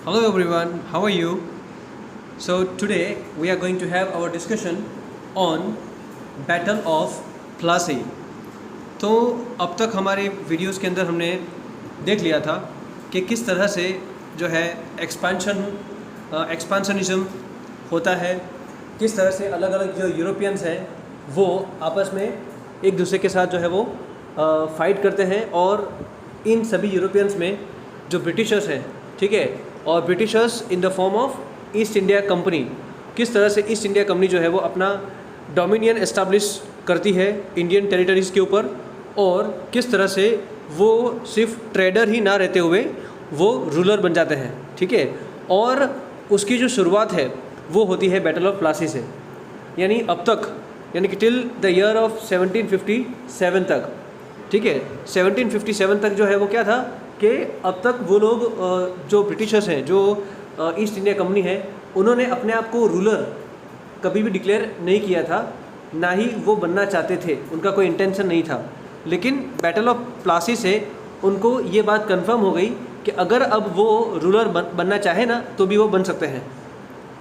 Hello everyone, how are you? So today we are going to have our discussion on Battle of Plassey. तो अब तक हमारे videos के अंदर हमने देख लिया था कि किस तरह से जो है एक्सपांशनिज्म होता है, किस तरह से अलग अलग जो यूरोपियंस हैं वो आपस में एक दूसरे के साथ जो है वो फाइट करते हैं, और इन सभी यूरोपियंस में जो ब्रिटिशर्स हैं, ठीक है, और Britishers in the form of east India company, किस तरह से ईस्ट इंडिया कंपनी जो है वो अपना डोमिनियन एस्टैब्लिश करती है इंडियन टेरिटरीज़ के ऊपर, और किस तरह से वो सिर्फ ट्रेडर ही ना रहते हुए वो रूलर बन जाते हैं, ठीक है। और उसकी जो शुरुआत है वो होती है बैटल ऑफ प्लासी से, यानी अब तक, यानी कि टिल द ईयर ऑफ 1757 तक, ठीक है। 1757 तक जो है वो क्या था कि अब तक वो लोग जो ब्रिटिशर्स हैं, जो ईस्ट इंडिया कंपनी है, उन्होंने अपने आप को रूलर कभी भी डिक्लेयर नहीं किया था, ना ही वो बनना चाहते थे, उनका कोई इंटेंशन नहीं था। लेकिन बैटल ऑफ प्लासी से उनको ये बात कंफर्म हो गई कि अगर अब वो रूलर बनना चाहे ना तो भी वो बन सकते हैं,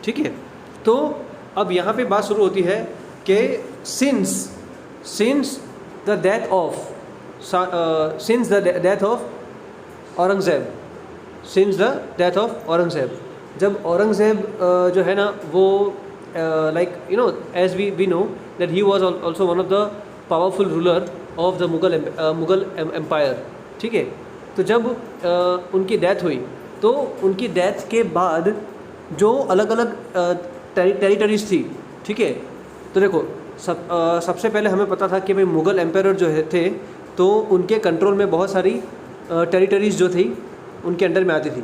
ठीक है। तो अब यहाँ पे बात शुरू होती है कि since the death of Aurangzeb, जब औरंगज़ेब जो है ना वो like you know as we know that he was also one of the powerful ruler of the Mughal empire, ठीक है। तो जब उनकी डेथ हुई तो उनकी डेथ के बाद जो अलग अलग टेरिटरीज थी, ठीक है, तो देखो सबसे पहले हमें पता था कि भाई मुग़ल एम्पायर जो थे तो उनके कंट्रोल में बहुत सारी टेरिटरीज़ जो थी उनके अंडर में आती थी,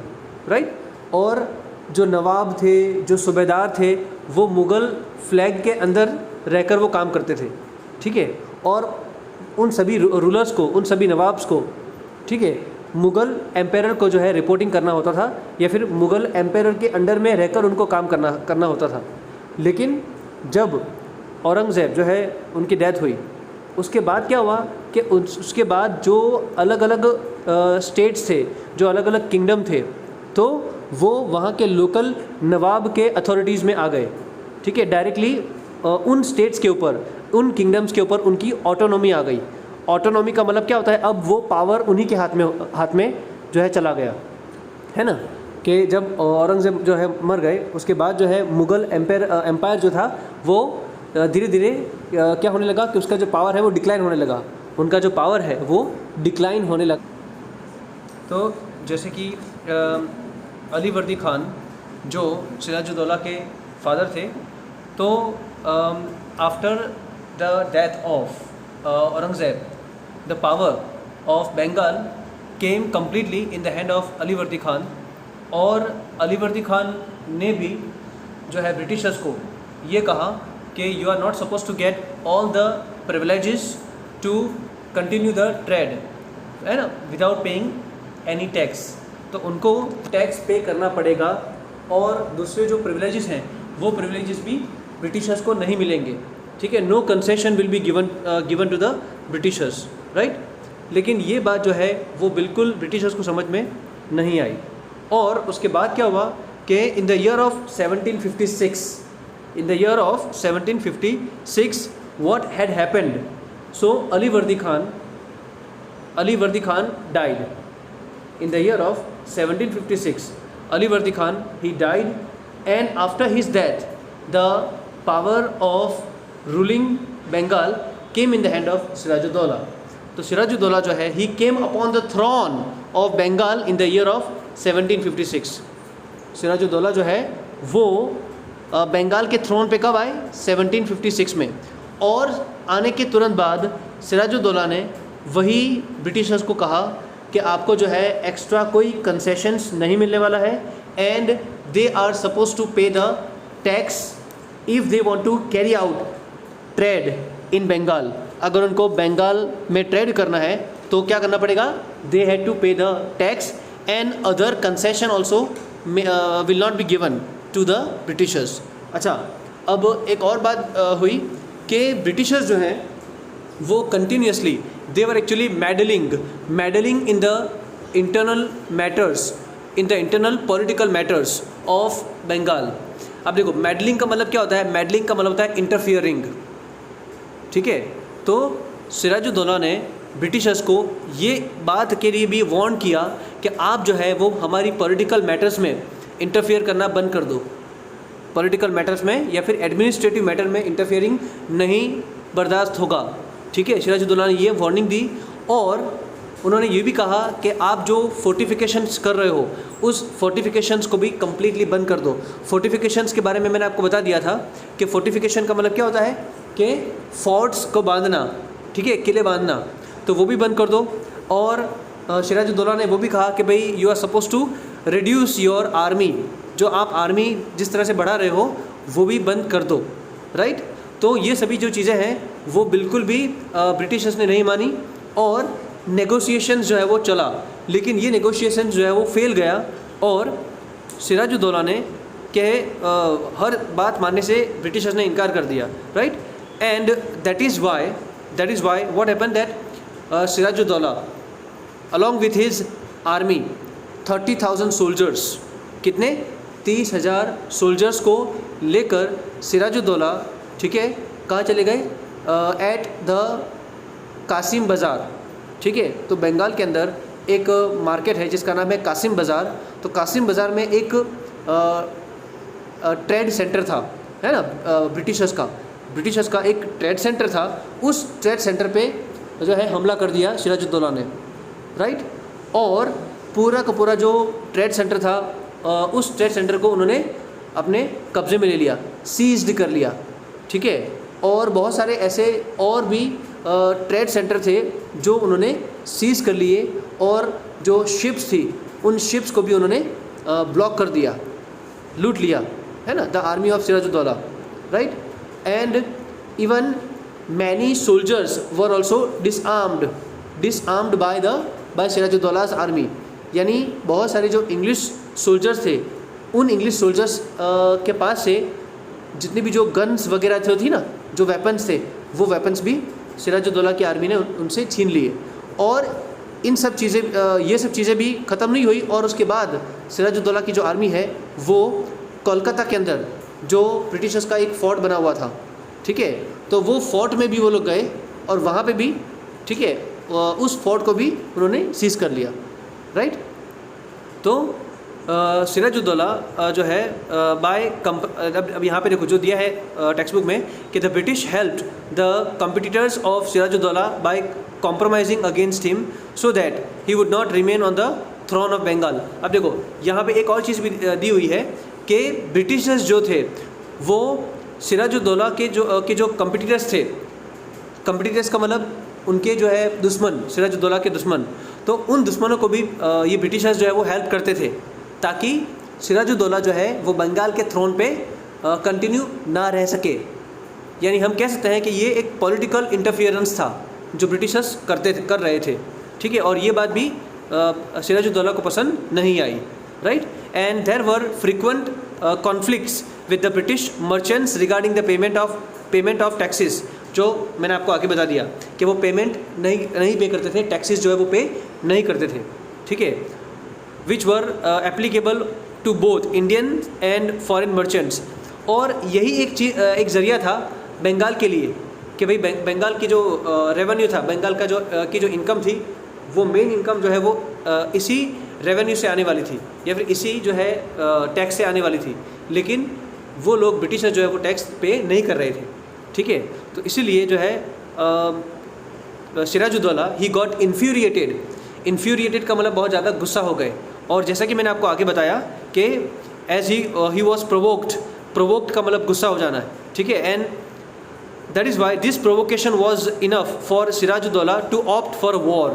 राइट। और जो नवाब थे, जो सूबेदार थे, वो मुग़ल फ्लैग के अंदर रहकर वो काम करते थे, ठीक है। और उन सभी रूलर्स को, उन सभी नवाब्स को, ठीक है, मुग़ल एम्पायर को जो है रिपोर्टिंग करना होता था, या फिर मुग़ल एम्पायर के अंडर में रहकर उनको काम करना होता था। लेकिन जब औरंगज़ेब जो है उनकी डेथ हुई, उसके बाद क्या हुआ कि उसके बाद जो अलग अलग स्टेट्स थे, जो अलग अलग किंगडम थे, तो वो वहाँ के लोकल नवाब के अथॉरिटीज़ में आ गए, ठीक है। डायरेक्टली उन स्टेट्स के ऊपर, उन किंगडम्स के ऊपर उनकी ऑटोनॉमी आ गई। ऑटोनॉमी का मतलब क्या होता है, अब वो पावर उन्हीं के हाथ में जो है चला गया, है ना। कि जब औरंगज़ेब जो है मर गए, उसके बाद जो है मुग़ल एम्पायर जो था वो धीरे धीरे क्या होने लगा कि उसका जो पावर है वो डिक्लाइन होने लगा, उनका जो पावर है वो डिक्लाइन होने लगा। तो जैसे कि अलीवर्दी खान जो सिराजुद्दौला के फादर थे, तो after the death of Aurangzeb the power of Bengal came completely in the hand of Alivardi Khan. और अलीवर्दी खान ने भी जो है ब्रिटिशर्स को ये कहा कि you are not suppose to get all the privileges to continue the trade, है ना, विदाउट पेइंग एनी टैक्स। तो उनको टैक्स पे करना पड़ेगा, और दूसरे जो प्रिविलेजेस हैं वो प्रिविलेजेस भी ब्रिटिशर्स को नहीं मिलेंगे, ठीक है। No concession will be given to the Britishers, right. लेकिन ये बात जो है वो बिल्कुल ब्रिटिशर्स को समझ में नहीं आई। और उसके बाद क्या हुआ कि in the year of 1756 what had happened, so Alivardi Khan died in the year of 1756. Alivardi Khan, he died, and after his death the power of ruling Bengal came in the hand of Sirajuddaulah. तो सिराजुद्दौला जो है he came upon the throne of Bengal in the year of 1756. Siraj-ud-Daulah जो है वो बंगाल के throne पे कब आए, 1756 में। और आने के तुरंत बाद सिराजुद्दौला ने वही ब्रिटिशर्स को कहा कि आपको जो है एक्स्ट्रा कोई कंसेशंस नहीं मिलने वाला है, and they are suppose to pay the tax if they want to carry out trade in Bengal. अगर उनको बंगाल में ट्रेड करना है तो क्या करना पड़ेगा, they had to pay the tax, and other concession also will not be given to the Britishers. अच्छा, अब एक और बात हुई कि ब्रिटिशर्स जो हैं वो continuously they were actually meddling in the internal matters in the internal political matters of Bengal. अब देखो मेडलिंग का मतलब क्या होता है, मेडलिंग का मतलब होता है इंटरफियरिंग, ठीक है। तो सिराजुद्दौला ने ब्रिटिशर्स को ये बात के लिए भी वार्न किया कि आप जो है वो हमारी पॉलिटिकल मैटर्स में इंटरफियर करना बंद कर दो, पॉलिटिकल मैटर्स में या फिर एडमिनिस्ट्रेटिव मैटर में इंटरफियरिंग नहीं बर्दाश्त होगा, ठीक है। सिराजुद्दौला ने ये वार्निंग दी और उन्होंने ये भी कहा कि आप जो फोर्टिफिकेशंस कर रहे हो उस फोर्टिफिकेशंस को भी कम्प्लीटली बंद कर दो। फोर्टिफिकेशंस के बारे में मैंने आपको बता दिया था कि फोर्टिफिकेशन का मतलब क्या होता है कि फोर्ट्स को बांधना, ठीक है, किले बांधना, तो वो भी बंद कर दो। और सिराजुद्दौला ने वो भी कहा कि भाई you are suppose to reduce your army, जो आप आर्मी जिस तरह से बढ़ा रहे हो वो भी बंद कर दो, राइट। तो ये सभी जो चीज़ें हैं वो बिल्कुल भी ब्रिटिशर्स ने नहीं मानी और नेगोशिएशंस जो है वो चला, लेकिन ये नेगोशिएशंस जो है वो फेल गया और सिराजुद्दौला ने के हर बात मानने से ब्रिटिशर्स ने इनकार कर दिया, right. And that is why what happen that Sirajuddaulah along with his army 30,000 soldiers, कितने 30,000 सोल्जर्स को लेकर सिराजुद्दौला, ठीक है, कहाँ चले गए, एट द कासिम बाज़ार, ठीक है। तो बंगाल के अंदर एक मार्केट है जिसका नाम है कासिम बाज़ार। तो कासिम बाज़ार में एक ट्रेड सेंटर था, है ना, ब्रिटिशर्स का एक ट्रेड सेंटर था। उस ट्रेड सेंटर पे जो है हमला कर दिया सिराजुद्दौला ने, राइट। और पूरा का पूरा जो ट्रेड सेंटर था उस ट्रेड सेंटर को उन्होंने अपने कब्ज़े में ले लिया, सीज्ड कर लिया, ठीक है। और बहुत सारे ऐसे और भी ट्रेड सेंटर थे जो उन्होंने सीज कर लिए और जो शिप्स थी उन शिप्स को भी उन्होंने ब्लॉक कर दिया, लूट लिया, है ना, the army of Sirajuddaulah, right. And even many soldiers were also disarmed by Sirajuddaulah's army, यानी बहुत सारे जो इंग्लिश सोल्जर्स थे उन इंग्लिश सोल्जर्स के पास से जितने भी जो गन्स वगैरह थी ना, जो वेपन्स थे, वो वेपन्स भी सिराजुद्दौला की आर्मी ने उनसे छीन लिए। और इन सब चीज़ें ये सब चीज़ें भी ख़त्म नहीं हुई और उसके बाद सिराजुद्दौला की जो आर्मी है वो कोलकाता के अंदर जो ब्रिटिशर्स का एक फोर्ट बना हुआ था, ठीक है, तो वो फोर्ट में भी वो लोग गए और वहाँ पे भी, ठीक है, उस फोर्ट को भी उन्होंने सीज कर लिया, राइट। तो सिराजुद्दौला जो है अब यहाँ पे देखो जो दिया है टेक्स्ट बुक में कि the British helped the competitors of Sirajuddaulah by compromising against him so that he would not remain on the throne of Bengal. अब देखो यहाँ पे एक और चीज़ भी दी हुई है कि ब्रिटिशर्स जो थे वो सिराजुद्दौला के जो कम्पिटिटर्स थे, कम्पिटिटर्स का मतलब उनके जो है दुश्मन, सिराजुद्दौला के दुश्मन, तो उन दुश्मनों को भी ये ब्रिटिशर्स जो है वो हेल्प करते थे ताकि सिराजुद्दौला जो है वो बंगाल के थ्रोन पे कंटिन्यू ना रह सके। यानी हम कह सकते हैं कि ये एक पॉलिटिकल इंटरफियरेंस था जो ब्रिटिशर्स कर रहे थे, ठीक है। और ये बात भी सिराजुद्दौला को पसंद नहीं आई, right. And there were frequent conflicts with the British merchants regarding the payment of taxes, जो मैंने आपको आगे बता दिया कि वो पेमेंट नहीं पे करते थे, टैक्सेस जो है वो पे नहीं करते थे, ठीक है, which were applicable to both Indian and foreign merchants. और यही एक ज़रिया था बंगाल के लिए कि भाई बंगाल की जो रेवेन्यू था, बंगाल का की जो इनकम थी, वो मेन इनकम जो है वो इसी रेवेन्यू से आने वाली थी या फिर इसी जो है टैक्स से आने वाली थी, लेकिन वो लोग ब्रिटिशर जो है वो टैक्स पे नहीं कर रहे थे, ठीक है। तो इसीलिए जो है सिराजुद्दौला ही गॉट इन्फ्यूरिएटेड का मतलब बहुत ज़्यादा गुस्सा हो गए। और जैसा कि मैंने आपको आगे बताया कि एज ही वॉज प्रोवोक्ड का मतलब गुस्सा हो जाना है, ठीक है। And that is why this provocation was enough for Sirajuddaulah to opt for war.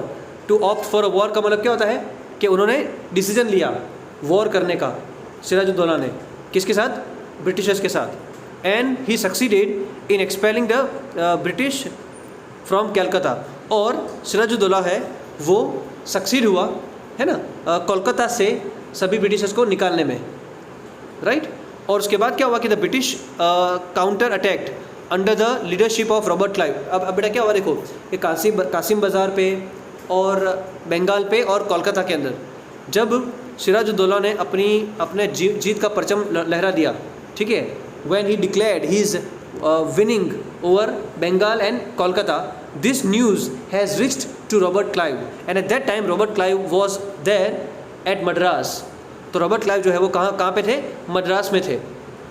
का मतलब क्या होता है कि उन्होंने डिसीजन लिया वॉर करने का, सिराजुद्दौला ने, किसके साथ, ब्रिटिशर्स के साथ। And he succeeded in expelling the British from कैलकाता। और सिराजुद्दौला है वो सक्सीड हुआ, है ना, कोलकाता से सभी ब्रिटिशर्स को निकालने में, राइट। और उसके बाद क्या हुआ कि the British counter attacked under the leadership of Robert Clive. अब बेटा क्या हुआ देखो कि कासिम बाज़ार पे और बंगाल पे और कोलकाता के अंदर जब सिराजुद्दौला ने अपने जीत का परचम लहरा दिया, ठीक है, when he declared his winning over Bengal and Kolkata, this news has reached to Robert Clive, and at that time Robert Clive was there at Madras. तो रॉबर्ट क्लाइव जो है वो कहाँ पे थे? मद्रास में थे,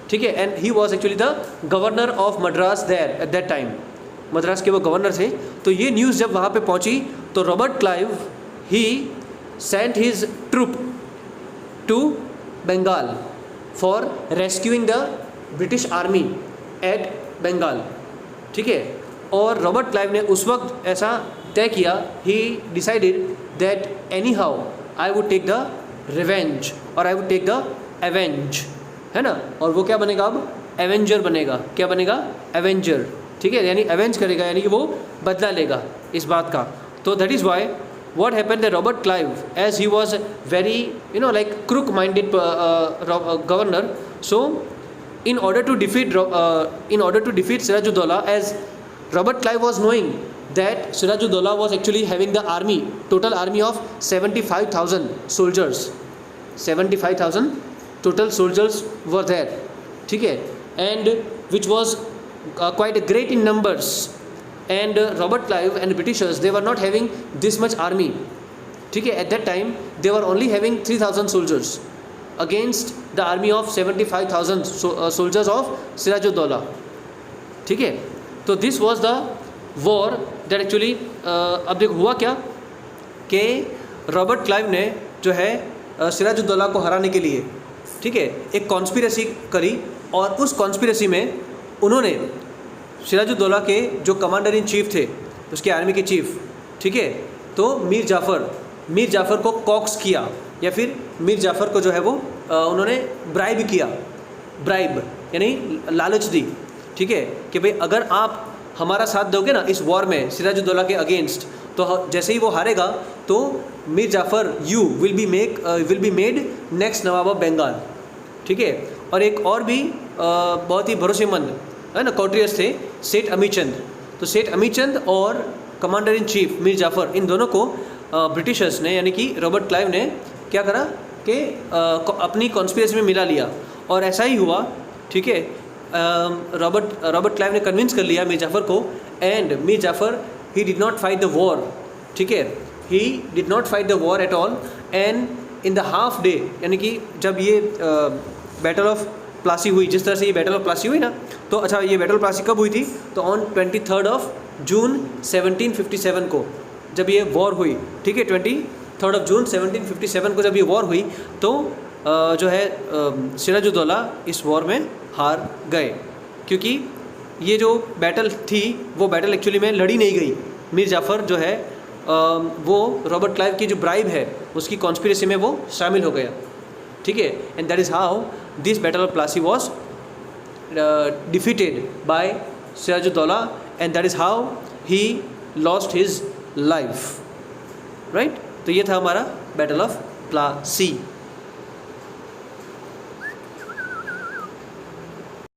ठीक है, and he was actually the governor of Madras there at that time. Madras के वो गवर्नर थे। तो ये न्यूज़ जब वहाँ पे पहुँची तो Robert Clive he sent his troop to Bengal for rescuing the British army at Bengal, ठीक है। और रॉबर्ट क्लाइव ने उस वक्त ऐसा तय किया, he decided that anyhow I would take the revenge और I would take the avenge, है ना। और वो क्या बनेगा अब? एवेंजर बनेगा। क्या बनेगा? एवेंजर, ठीक है, यानी एवेंज करेगा, यानी कि वो बदला लेगा इस बात का। तो that is Y what happened that Robert Clive, as he was very like crook minded governor, so in order to defeat Sirajuddaulah, as Robert Clive was knowing that Sirajuddaulah was actually having the army, total army of 75,000 soldiers, 75,000 total soldiers were there, ठीक है, and which was quite great in numbers. And Robert Clive and Britishers, they were not having this much army, ठीक है, at that time they were only having 3,000 soldiers against the army of 75,000 soldiers of Sirajuddaulah, ठीक है। तो this was the war that actually अब देखो हुआ क्या कि रॉबर्ट क्लाइव ने जो है सिराजुद्दौला को हराने के लिए, ठीक है, एक कॉन्स्पिरेसी करी, और उस कॉन्स्पिरेसी में उन्होंने सिराजुद्दौला के जो कमांडर इन चीफ थे, उसके आर्मी के चीफ, ठीक है, तो मीर जाफ़र को कॉक्स किया, या फिर मीर जाफ़र को जो है वो उन्होंने ब्राइब किया, ब्राइब यानी लालच दी, ठीक है, कि भाई अगर आप हमारा साथ दोगे ना इस वॉर में सिराजुद्दौला के अगेंस्ट, तो जैसे ही वो हारेगा तो Mir Jafar you will be made next nawab of Bengal, ठीक है। और एक और भी बहुत ही भरोसेमंद, है ना, कॉर्टियर्स थे, सेठ अमीचंद। तो सेठ अमीचंद और commander in chief Mir Jafar, इन दोनों को ब्रिटिशर्स ने यानी कि रॉबर्ट क्लाइव ने क्या करा कि अपनी कॉन्स्पिरेसी में मिला लिया, और ऐसा ही हुआ, ठीक है। रॉबर्ट क्लाइव ने कन्विंस कर लिया मीर जाफ़र को, and Mir Jafar he did not fight the war, ठीक है, he did not fight the war at all. And in the half day, यानी कि जब ये बैटल ऑफ प्लासी हुई, जिस तरह से ये बैटल ऑफ प्लासी हुई ना, तो अच्छा ये बैटल ऑफ प्लासी कब हुई थी? तो ऑन 23 जून 1757 को जब ये वॉर हुई, ठीक है, 23 जून 1757 को जब ये वॉर हुई, तो जो है सिराजुद्दौला इस वॉर में हार गए, क्योंकि ये जो बैटल थी वो बैटल एक्चुअली में लड़ी नहीं गई। मीर जाफ़र जो है वो रॉबर्ट क्लाइव की जो ब्राइब है उसकी कॉन्स्पिरेसी में वो शामिल हो गया, ठीक है। And that is how this battle of Plassey was defeated by Sirajuddaulah, and that is how he lost his life, right. तो ये था हमारा बैटल ऑफ प्लासी।